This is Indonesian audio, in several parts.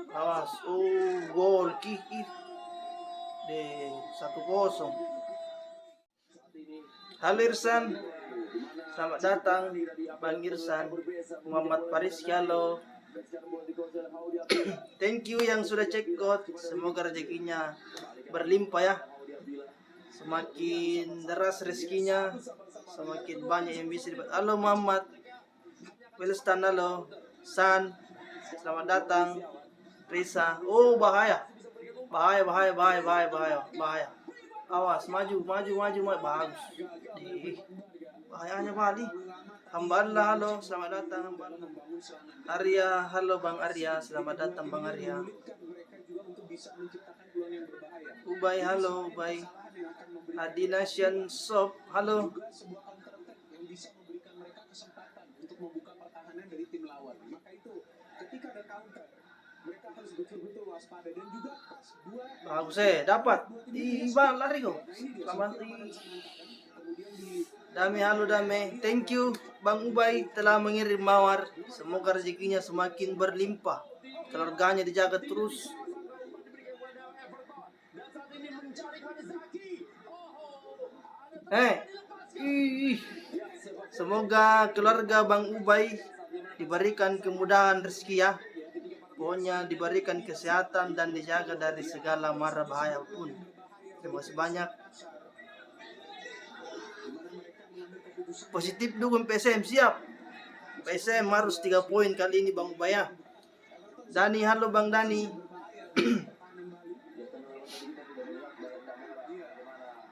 Awas, gol Kiki de 1-0. Halo Irsan, selamat datang Bang Irsan. Muhammad Faris, halo. Thank you yang sudah check out. Semoga rezekinya berlimpah ya. Semakin deras rezekinya, semakin banyak yang bisa dibuat. Halo Muhammad Wilstan, halo San, selamat datang. Risa, bahaya. Awas, maju, bagus. Bahayanya Bali. Hamballa, halo, selamat datang Hamballa. Arya, halo Bang Arya, selamat datang Bang Arya. Ubay, halo Ubay. Adinasian Shop, halo. Bagus dapat. Bang lari kok. Selamat. Dame, halo Dame. Thank you Bang Ubay telah mengirim mawar. Semoga rezekinya semakin berlimpah. Keluarganya dijaga terus. Semoga keluarga Bang Ubay diberikan kemudahan rezeki ya. Pokoknya diberikan kesehatan dan dijaga dari segala mara bahaya pun. Terima kasih banyak. Positif dukung PSM, siap. PSM harus 3 poin kali ini Bang Ubay ya. Dani, halo Bang Dani.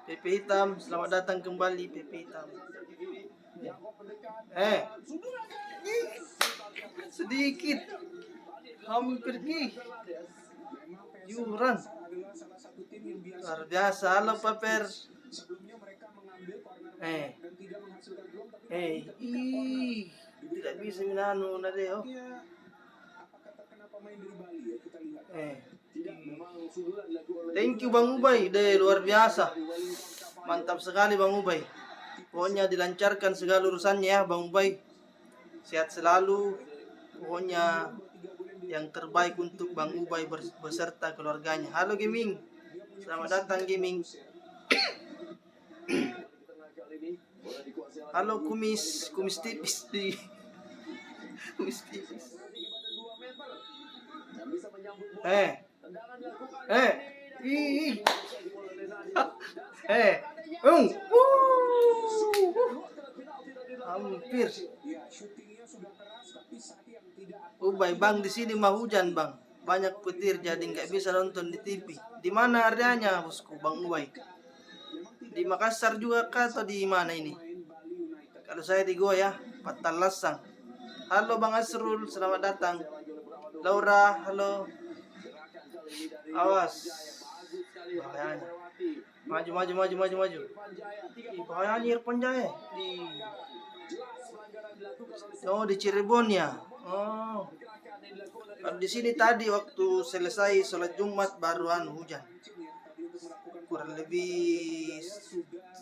Pepe Hitam, selamat datang kembali Pepe Hitam. Sedikit hampir Yuran luar biasa. Halo Paper. Tidak bisa minano na deh. Thank you Bang Ubay, luar biasa. Mantap sekali Bang Ubay. Pokoknya dilancarkan segala urusannya ya Bang Ubay. Sehat selalu. Pokoknya yang terbaik untuk Bang Ubay beserta keluarganya. Halo Gaming, selamat datang Gaming. Halo kumis tipis di kumis tipis. Hampir. Ubay Bang, di sini mah hujan Bang, banyak petir jadi nggak bisa nonton di TV. Di mana areanya bosku Bang Ubay? Di Makassar juga kah atau di mana ini? Kalau saya di Goa ya, Patalasang. Halo Bang Asrul, selamat datang. Laura, halo. Awas. Bahayanya. Maju. Bahayanya Irfan Jaya. Di Cirebon ya. Kalau di sini tadi waktu selesai sholat Jumat baruan hujan. Kurang lebih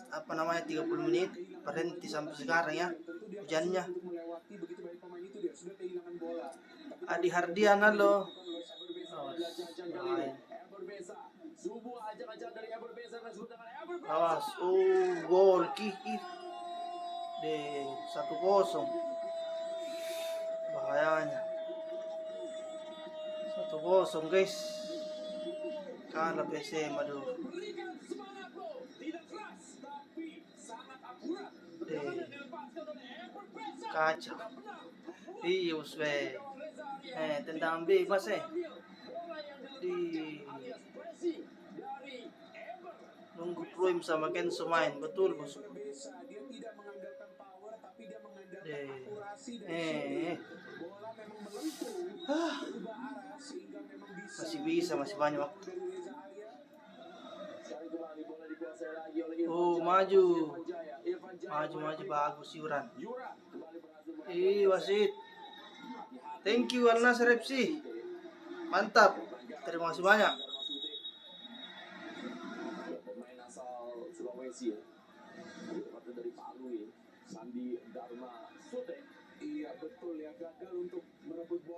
30 menit berhenti sampai sekarang ya hujannya. Adi Hardian, halo. Awas, gol Kiki de 1-0. Bahayanya 1-0 guys. Kalah PSM, aduh. Kacau. Tendang bebas di nunggu Proim sama Kenzo main, betul bos. Masih bisa, masih banyak waktu. Maju bagus Yuran. Wasit. Thank you Al Nasr FC. Mantap. Terima kasih banyak. Pemain asal Sulawesi dari Palu Sandi Dharma Sote. Iya betul ya, gagal untuk merebut bola.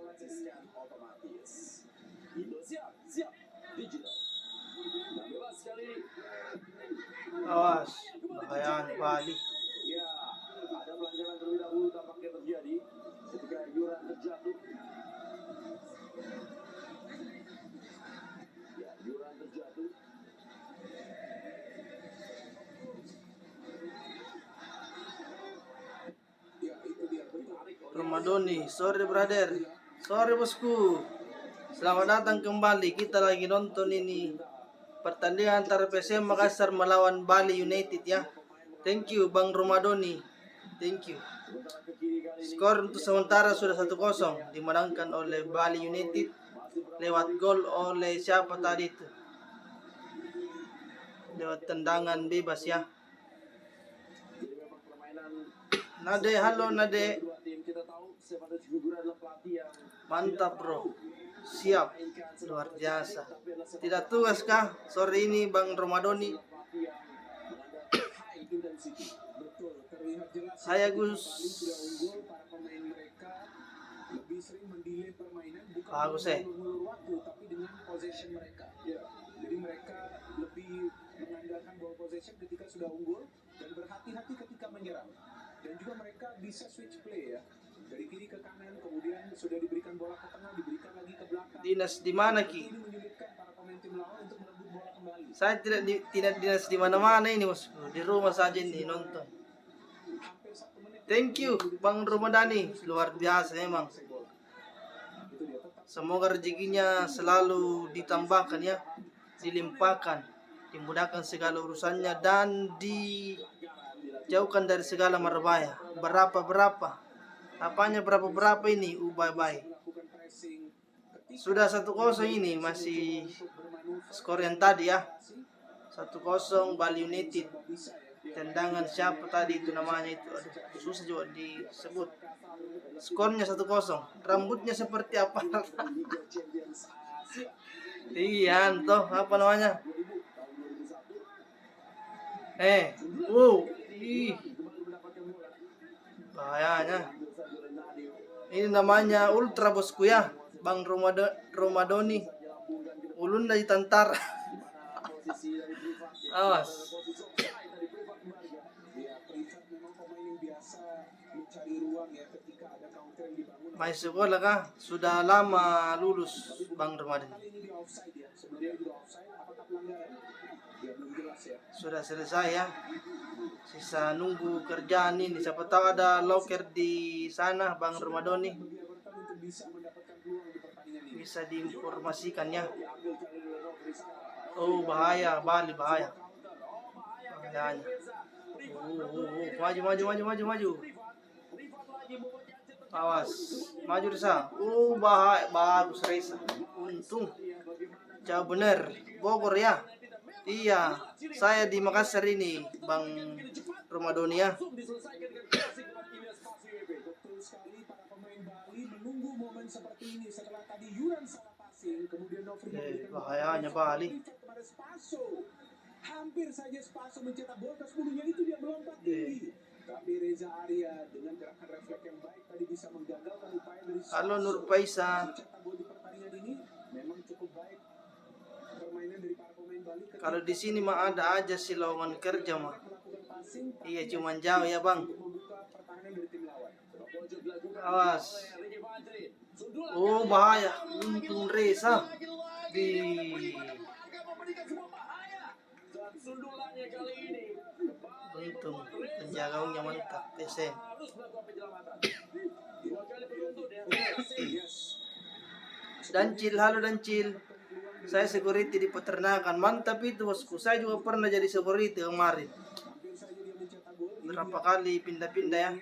Doni, sorry brother, sorry bosku. Selamat datang kembali. Kita lagi nonton ini pertandingan antara PSM Makassar melawan Bali United ya. Thank you Bang Romadoni. Thank you. Skor untuk sementara sudah 1-0 dimenangkan oleh Bali United lewat gol oleh siapa tadi itu? Lewat tendangan bebas ya. Nade, halo Nade. Mantap bro. Siap. Luar biasa. Tidak tugas kah sore ini Bang Romadoni? Saya Gus. Bagus Jadi mereka lebih mengandalkan ball possession ketika sudah unggul dan berhati-hati ketika menyerang. Dan juga mereka bisa switch play ya. Dari kiri ke kanan, kemudian sudah diberikan bola ke tengah, diberikan lagi ke belakang. Dinas di mana Ki? Ini menyulitkan para pemain tim lawan untuk merebut bola kembali. Saya tidak dinas di mana-mana ini bosku. Di rumah saja ini nonton. Thank you Bang Romadani. Luar biasa memang. Semoga rezekinya selalu ditambahkan ya, dilimpahkan, dimudahkan segala urusannya dan dijauhkan dari segala marbaya. Berapa apanya berapa ini bye. Sudah 1-0 ini, masih skor yang tadi ya. 1-0 Bali United. Tendangan siapa tadi itu namanya itu? Aduh, susah juga disebut. Skornya 1-0. Rambutnya seperti apa? Iya, toh apa namanya? Bahayanya. Ini namanya ultra bosku ya, Bang Romadoni. Ulun dari Tantar. Awas. Masih sekolah kah? Sudah lama lulus Bang Romadoni. Sudah selesai ya. Sisa nunggu kerjaan ini. Siapa tahu ada loker di sana Bang Romadoni. Bisa diinformasikan ya. Oh bahaya, Bali bahaya. Bahayanya. Maju. Awas, maju Risa. Bahaya, bagus Risa. Untung. Jauh bener. Bogor ya. Iya, saya di Makassar ini, Bang Romadoni ya. Bahayanya Bali. Hampir saja Spaso mencetak gol ke 10-nya itu dia melompat tinggi. Tapi Reza Arya dengan gerakan refleks yang baik tadi bisa menggagalkan upaya dari Spaso. Halo Nur Faisa. Mencetak gol di pertandingan ini memang cukup baik permainan dari para pemain Bali. Kalau di sini mah ada aja sih lowongan kerja mah. Iya cuman jauh ya Bang. Awas. Bahaya. Untung Reza di untung penjaganya mantap PSM. Dancil, halo Dancil. Saya security di peternakan. Mantap itu bosku. Saya juga pernah jadi security kemarin. Berapa kali pindah-pindah ya.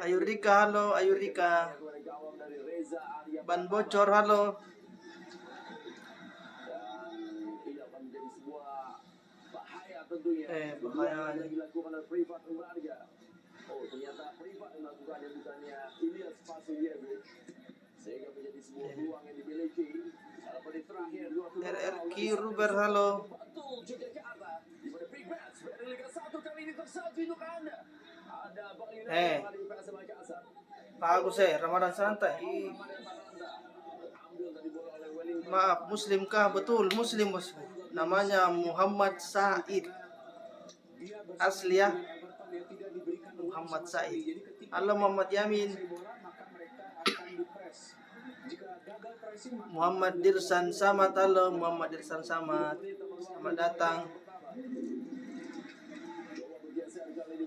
Ayu Rika, halo Ayu Rika. Ban bocor, halo. Bahaya. Ternyata privat yang melakukannya bukannya Ilyas Vasiljevic, sehingga menjadi sebuah peluang yang dimiliki. Menit terakhir RRQ Ruber, halo. Bagus Ramadan santai. Maaf, Muslim kah? Betul, Muslim bosku. Namanya Muhammad Said. Asli ya. Muhammad Said. Halo Muhammad Yamin. pressing maka Muhammad Dirsan Samad, halo Muhammad Dirsan Samad, selamat datang.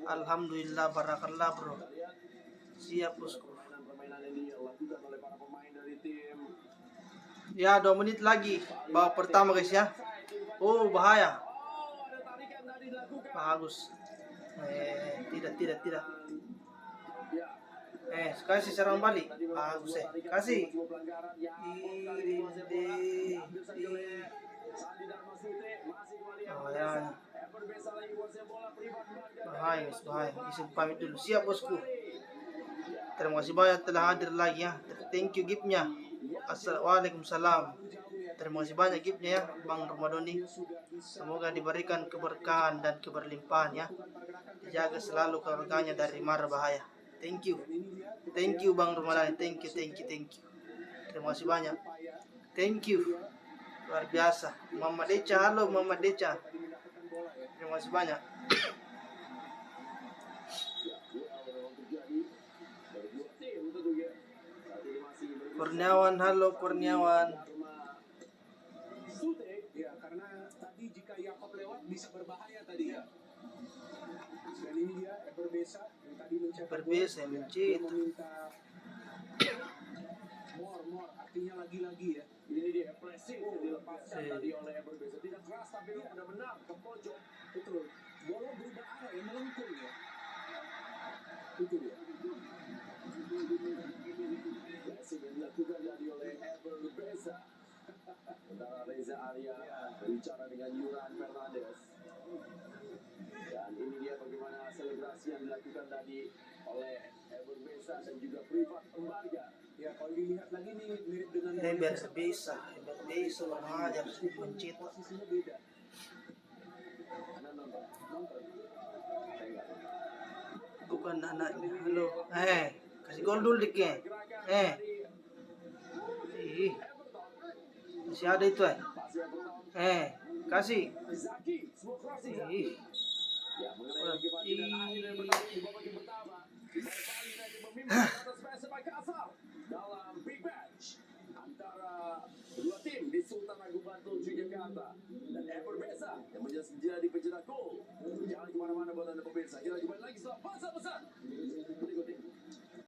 Alhamdulillah, barakallah bro. Siap bosku. permainan ini dilakukan oleh para pemain dari tim. Ya 2 menit lagi babak pertama guys ya. Oh bahaya. Ada tarikan tadi dilakukan. Bagus. Tidak. Ya, Kasih serang balik. Bagus Kasih. sebuah pelanggaran yang Ih, diambil saja oleh Sandi Dharma Sute. Masih kembali Oh ya. Ever Besa lagi kuasai bola privat Marga. Bahaya. Izin pamit dulu. Siap bosku. Terima kasih banyak telah hadir lagi ya. Thank you gift-nya. Waalaikumsalam. Terima kasih banyak gift-nya ya Bang Ramadhani. Semoga diberikan keberkahan dan keberlimpahan ya. Dijaga selalu keluarganya dari mara bahaya. Thank you Bang Ramadhani. Thank you. Terima kasih banyak. Thank you. Luar biasa. Muhammad Deca, halo Muhammad Deca. Terima kasih banyak. Kurniawan, halo Kurniawan. Ya, karena tadi jika Yakob lewat bisa berbahaya tadi ya. Dan ini dia Ever Besa yang tadi mencetak Berbeza gol. mencet. Dia meminta more artinya lagi ya. Ini dia pressing yang dilepaskan tadi oleh Ever Besa. Tidak keras tapi benar-benar ke pojok. Betul. Bola berubah arah ya, melengkung ya. Itu dia. Pressing yang dilakukan tadi oleh Ever Besa. Antara Reza Arya berbicara dengan Yuran Fernandes. Dan ini dia bagaimana selebrasi yang dilakukan tadi oleh Ever Besa dan juga Privat Embarga. Ya, kalau dilihat lagi nih mirip dengan Berbeza mengajar mencetak. posisinya beda. Anda nonton. Bukan anaknya. Halo. Kasih gol dulu dikit. Ih. Masih ada itu kasih. Zaki, sebuah crossing. Ih. Ya, mengenai lagi Pak dan akhir dari pertandingan di babak yang pertama. Bali United memimpin atas PSM Makassar dalam big match antara dua tim di Sultan Agung Batu Yogyakarta dan Ever Besa yang menjadi pencetak gol. Jangan kemana-mana buat Anda pemirsa. Kita kembali lagi setelah pasal